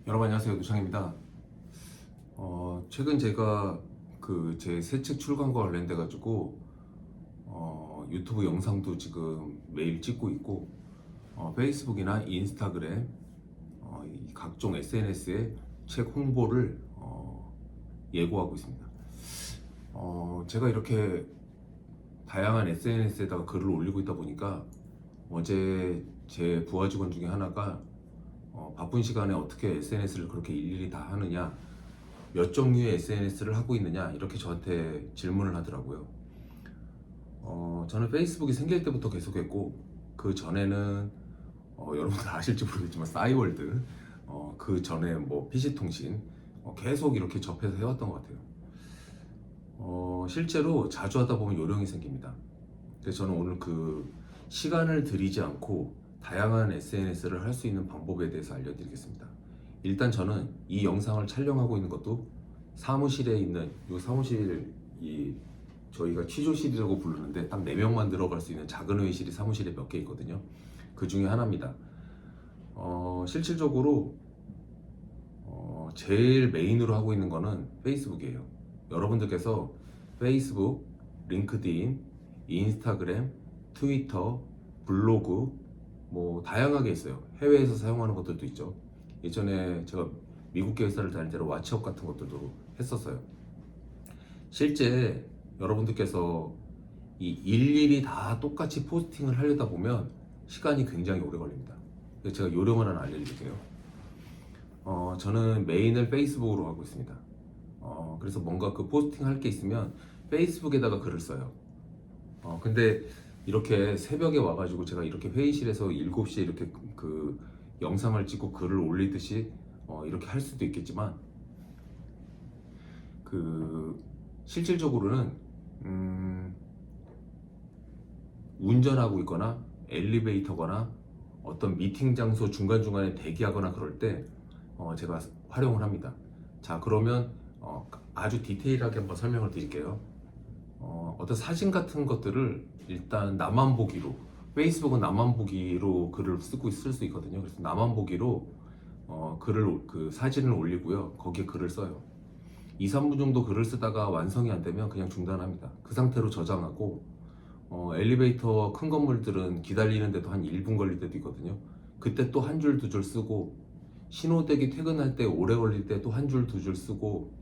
여러분 안녕하세요, 노창입니다. 최근 제가 제 새 책 출간과 관련돼 가지고 유튜브 영상도 지금 매일 찍고 있고, 페이스북이나 인스타그램, 이 각종 SNS에 책 홍보를 예고하고 있습니다. 제가 이렇게 다양한 SNS에다가 글을 올리고 있다 보니까 어제 제 부하 직원 중에 하나가 바쁜 시간에 어떻게 SNS를 그렇게 일일이 다 하느냐, 몇 종류의 SNS를 하고 있느냐, 이렇게 저한테 질문을 하더라고요. 저는 페이스북이 생길 때부터 계속했고, 그 전에는 여러분들 아실지 모르겠지만 싸이월드, 그 전에 뭐 PC통신 계속 이렇게 접해서 해왔던 것 같아요. 실제로 자주 하다 보면 요령이 생깁니다. 그래서 저는 오늘 그 시간을 들이지 않고 다양한 SNS를 할 수 있는 방법에 대해서 알려드리겠습니다. 일단 저는 이 영상을 촬영하고 있는 것도 사무실에 있는 이 사무실, 저희가 취조실이라고 부르는데 딱 4명만 들어갈 수 있는 작은 회의실이 사무실에 몇 개 있거든요. 그 중에 하나입니다. 실질적으로 제일 메인으로 하고 있는 거는 페이스북이에요. 여러분들께서 페이스북, 링크드인, 인스타그램, 트위터, 블로그 뭐 다양하게 있어요. 해외에서 사용하는 것들도 있죠. 예전에 제가 미국 회사를 다닐 때로 왓츠업 같은 것들도 했었어요. 실제 여러분들께서 이 일일이 다 똑같이 포스팅을 하려다 보면 시간이 굉장히 오래 걸립니다. 그래서 제가 요령을 하나 알려드릴게요. 저는 메인을 페이스북으로 하고 있습니다. 그래서 뭔가 그 포스팅 할 게 있으면 페이스북에다가 글을 써요. 근데 이렇게 새벽에 와가지고 제가 이렇게 회의실에서 7시에 이렇게 그 영상을 찍고 글을 올리듯이 이렇게 할 수도 있겠지만, 그 실질적으로는 운전하고 있거나 엘리베이터거나 어떤 미팅 장소 중간중간에 대기하거나 그럴 때 제가 활용을 합니다. 자, 그러면 아주 디테일하게 한번 설명을 드릴게요. 어떤 사진 같은 것들을 일단 나만 보기로, 페이스북은 나만 보기로 글을 쓸 수 있거든요. 그래서 나만 보기로 그 사진을 올리고요. 거기에 글을 써요. 2, 3분 정도 글을 쓰다가 완성이 안 되면 그냥 중단합니다. 그 상태로 저장하고, 엘리베이터 큰 건물들은 기다리는데도 한 1분 걸릴 때도 있거든요. 그때 또 한 줄, 두 줄 쓰고, 신호대기 퇴근할 때 오래 걸릴 때 또 한 줄, 두 줄 쓰고,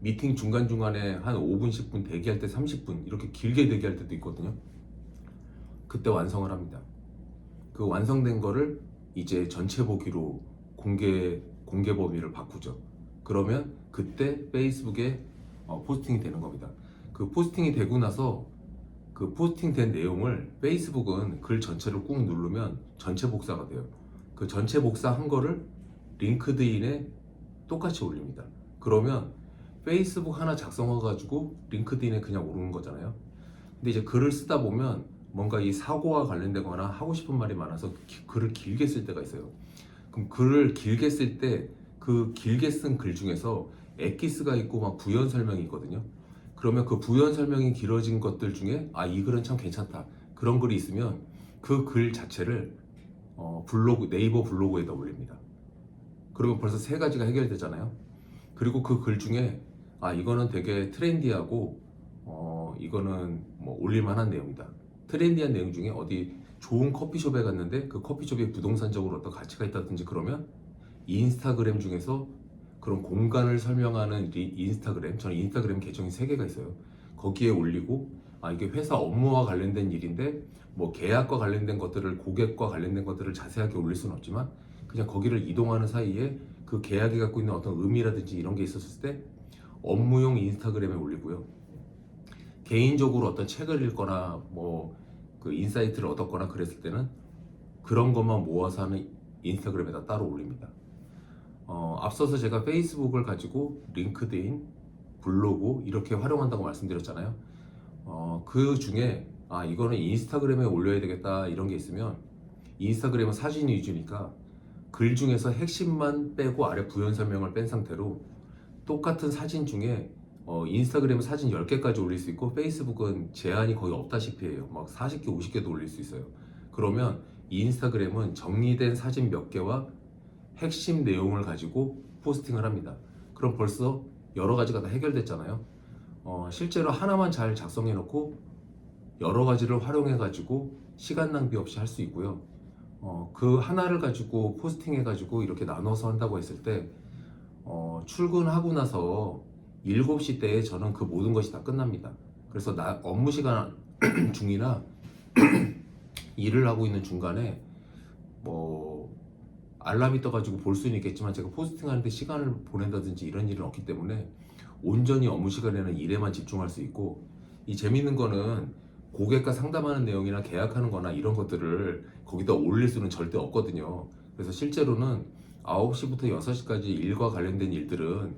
미팅 중간중간에 한 5분, 10분 대기할 때 30분 이렇게 길게 대기할 때도 있거든요. 그때 완성을 합니다. 그 완성된 거를 이제 전체 보기로 공개 범위를 바꾸죠. 그러면 그때 페이스북에 포스팅이 되는 겁니다. 그 포스팅이 되고 나서 그 포스팅 된 내용을 페이스북은 글 전체를 꾹 누르면 전체 복사가 돼요. 그 전체 복사한 거를 링크드인에 똑같이 올립니다. 그러면 페이스북 하나 작성해가지고 링크드인에 그냥 오르는 거잖아요. 근데 이제 글을 쓰다 보면 뭔가 이 사고와 관련되거나 하고 싶은 말이 많아서 글을 길게 쓸 때가 있어요. 그럼 글을 길게 쓸 때 그 길게 쓴 글 중에서 엑기스가 있고 막 부연 설명이 있거든요. 그러면 그 부연 설명이 길어진 것들 중에 이 글은 참 괜찮다, 그런 글이 있으면 그 글 자체를 네이버 블로그에다 올립니다. 그러면 벌써 3가지가 해결되잖아요. 그리고 그 글 중에 이거는 되게 트렌디하고 이거는 뭐 올릴만한 내용이다. 트렌디한 내용 중에 어디 좋은 커피숍에 갔는데 그 커피숍이 부동산적으로 어떤 가치가 있다든지, 그러면 인스타그램 중에서 그런 공간을 설명하는 인스타그램, 저는 인스타그램 계정이 3개가 있어요. 거기에 올리고, 이게 회사 업무와 관련된 일인데 뭐 계약과 관련된 것들을, 고객과 관련된 것들을 자세하게 올릴 수는 없지만 그냥 거기를 이동하는 사이에 그 계약이 갖고 있는 어떤 의미라든지 이런 게 있었을 때 업무용 인스타그램에 올리고요. 개인적으로 어떤 책을 읽거나 뭐 그 인사이트를 얻었거나 그랬을 때는 그런 것만 모아서 하는 인스타그램에다 따로 올립니다. 앞서서 제가 페이스북을 가지고 링크드인, 블로그 이렇게 활용한다고 말씀드렸잖아요. 그 중에 이거는 인스타그램에 올려야 되겠다 이런 게 있으면, 인스타그램은 사진 위주니까 글 중에서 핵심만 빼고 아래 부연 설명을 뺀 상태로 똑같은 사진 중에 인스타그램은 사진 10개까지 올릴 수 있고 페이스북은 제한이 거의 없다시피 해요. 막 40개, 50개도 올릴 수 있어요. 그러면 인스타그램은 정리된 사진 몇 개와 핵심 내용을 가지고 포스팅을 합니다. 그럼 벌써 여러 가지가 다 해결됐잖아요. 실제로 하나만 잘 작성해 놓고 여러 가지를 활용해 가지고 시간 낭비 없이 할 수 있고요. 그 하나를 가지고 포스팅해 가지고 이렇게 나눠서 한다고 했을 때 출근하고 나서 7시 때에 저는 그 모든 것이 다 끝납니다. 그래서 업무 시간 중이나 일을 하고 있는 중간에 뭐 알람이 떠가지고 볼 수는 있겠지만 제가 포스팅하는데 시간을 보낸다든지 이런 일은 없기 때문에 온전히 업무 시간에는 일에만 집중할 수 있고, 이 재밌는 거는 고객과 상담하는 내용이나 계약하는 거나 이런 것들을 거기다 올릴 수는 절대 없거든요. 그래서 실제로는 9시부터 6시까지 일과 관련된 일들은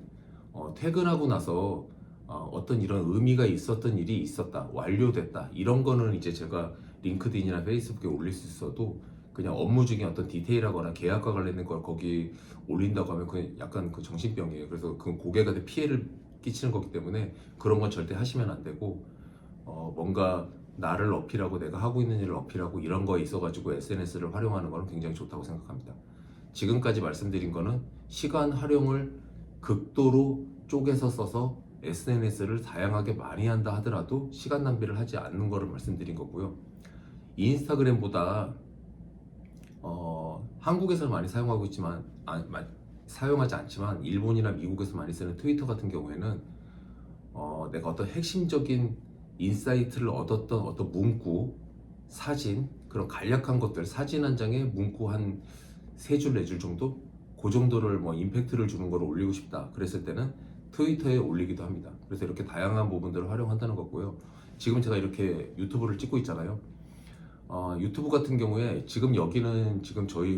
퇴근하고 나서 어떤 이런 의미가 있었던 일이 있었다, 완료됐다, 이런 거는 이제 제가 링크드인이나 페이스북에 올릴 수 있어도 그냥 업무 중에 어떤 디테일하거나 계약과 관련된 걸 거기 올린다고 하면 그냥 약간 그 정신병이에요. 그래서 그 고객한테 피해를 끼치는 거기 때문에 그런 건 절대 하시면 안 되고, 뭔가 나를 어필하고 내가 하고 있는 일을 어필하고 이런 거에 있어가지고 SNS를 활용하는 거는 굉장히 좋다고 생각합니다. 지금까지 말씀드린 거는 시간 활용을 극도로 쪼개서 써서 SNS를 다양하게 많이 한다 하더라도 시간 낭비를 하지 않는 거를 말씀드린 거고요. 인스타그램보다 한국에서 많이 사용하고 있지만 사용하지 않지만 일본이나 미국에서 많이 쓰는 트위터 같은 경우에는 내가 어떤 핵심적인 인사이트를 얻었던 어떤 문구, 사진, 그런 간략한 것들, 사진 한 장에 문구 한 3줄, 4줄 정도? 그 정도를 뭐 임팩트를 주는 걸 올리고 싶다 그랬을 때는 트위터에 올리기도 합니다. 그래서 이렇게 다양한 부분들을 활용한다는 거고요. 지금 제가 이렇게 유튜브를 찍고 있잖아요. 유튜브 같은 경우에 지금 여기는 지금 저희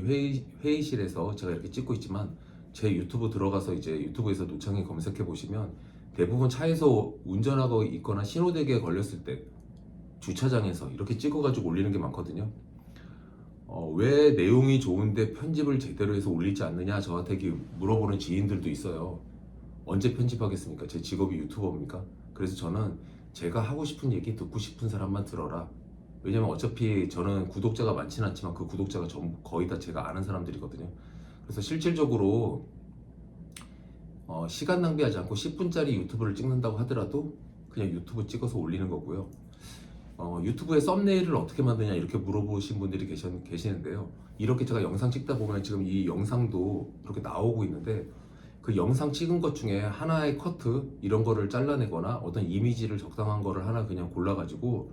회의실에서 제가 이렇게 찍고 있지만, 제 유튜브 들어가서 이제 유튜브에서 노창에 검색해 보시면 대부분 차에서 운전하고 있거나 신호대기에 걸렸을 때 주차장에서 이렇게 찍어가지고 올리는 게 많거든요. 왜 내용이 좋은데 편집을 제대로 해서 올리지 않느냐 저한테 물어보는 지인들도 있어요. 언제 편집하겠습니까? 제 직업이 유튜버입니까? 그래서 저는 제가 하고 싶은 얘기 듣고 싶은 사람만 들어라. 왜냐면 어차피 저는 구독자가 많지는 않지만 그 구독자가 전부 거의 다 제가 아는 사람들이거든요. 그래서 실질적으로 시간 낭비하지 않고 10분짜리 유튜브를 찍는다고 하더라도 그냥 유튜브 찍어서 올리는 거고요. 유튜브에 썸네일을 어떻게 만드냐 이렇게 물어보신 분들이 계시는데요. 이렇게 제가 영상 찍다 보면 지금 이 영상도 이렇게 나오고 있는데, 그 영상 찍은 것 중에 하나의 커트 이런 거를 잘라내거나 어떤 이미지를 적당한 거를 하나 그냥 골라가지고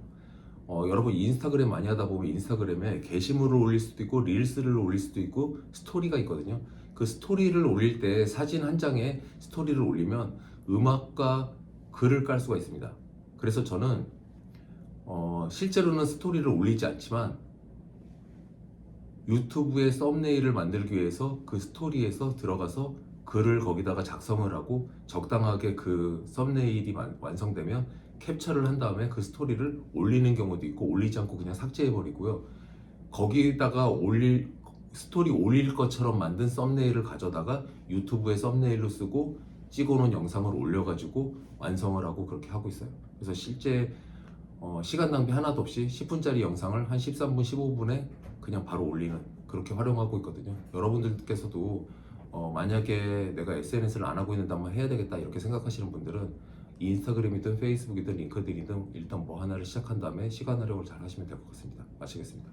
여러분 인스타그램 많이 하다 보면 인스타그램에 게시물을 올릴 수도 있고 릴스를 올릴 수도 있고 스토리가 있거든요. 그 스토리를 올릴 때 사진 한 장에 스토리를 올리면 음악과 글을 깔 수가 있습니다. 그래서 저는 실제로는 스토리를 올리지 않지만 유튜브에 썸네일을 만들기 위해서 그 스토리에서 들어가서 글을 거기다가 작성을 하고 적당하게 그 썸네일이 완성되면 캡처를 한 다음에 그 스토리를 올리는 경우도 있고, 올리지 않고 그냥 삭제해 버리고요. 거기다가 스토리 올릴 것처럼 만든 썸네일을 가져다가 유튜브에 썸네일로 쓰고 찍어놓은 영상을 올려가지고 완성을 하고 그렇게 하고 있어요. 그래서 실제 시간 낭비 하나도 없이 10분짜리 영상을 한 13분, 15분에 그냥 바로 올리는, 그렇게 활용하고 있거든요. 여러분들께서도 만약에 내가 SNS를 안 하고 있는데 한번 해야 되겠다 이렇게 생각하시는 분들은 인스타그램이든 페이스북이든 링크드인이든 일단 뭐 하나를 시작한 다음에 시간 활용을 잘 하시면 될 것 같습니다. 마치겠습니다.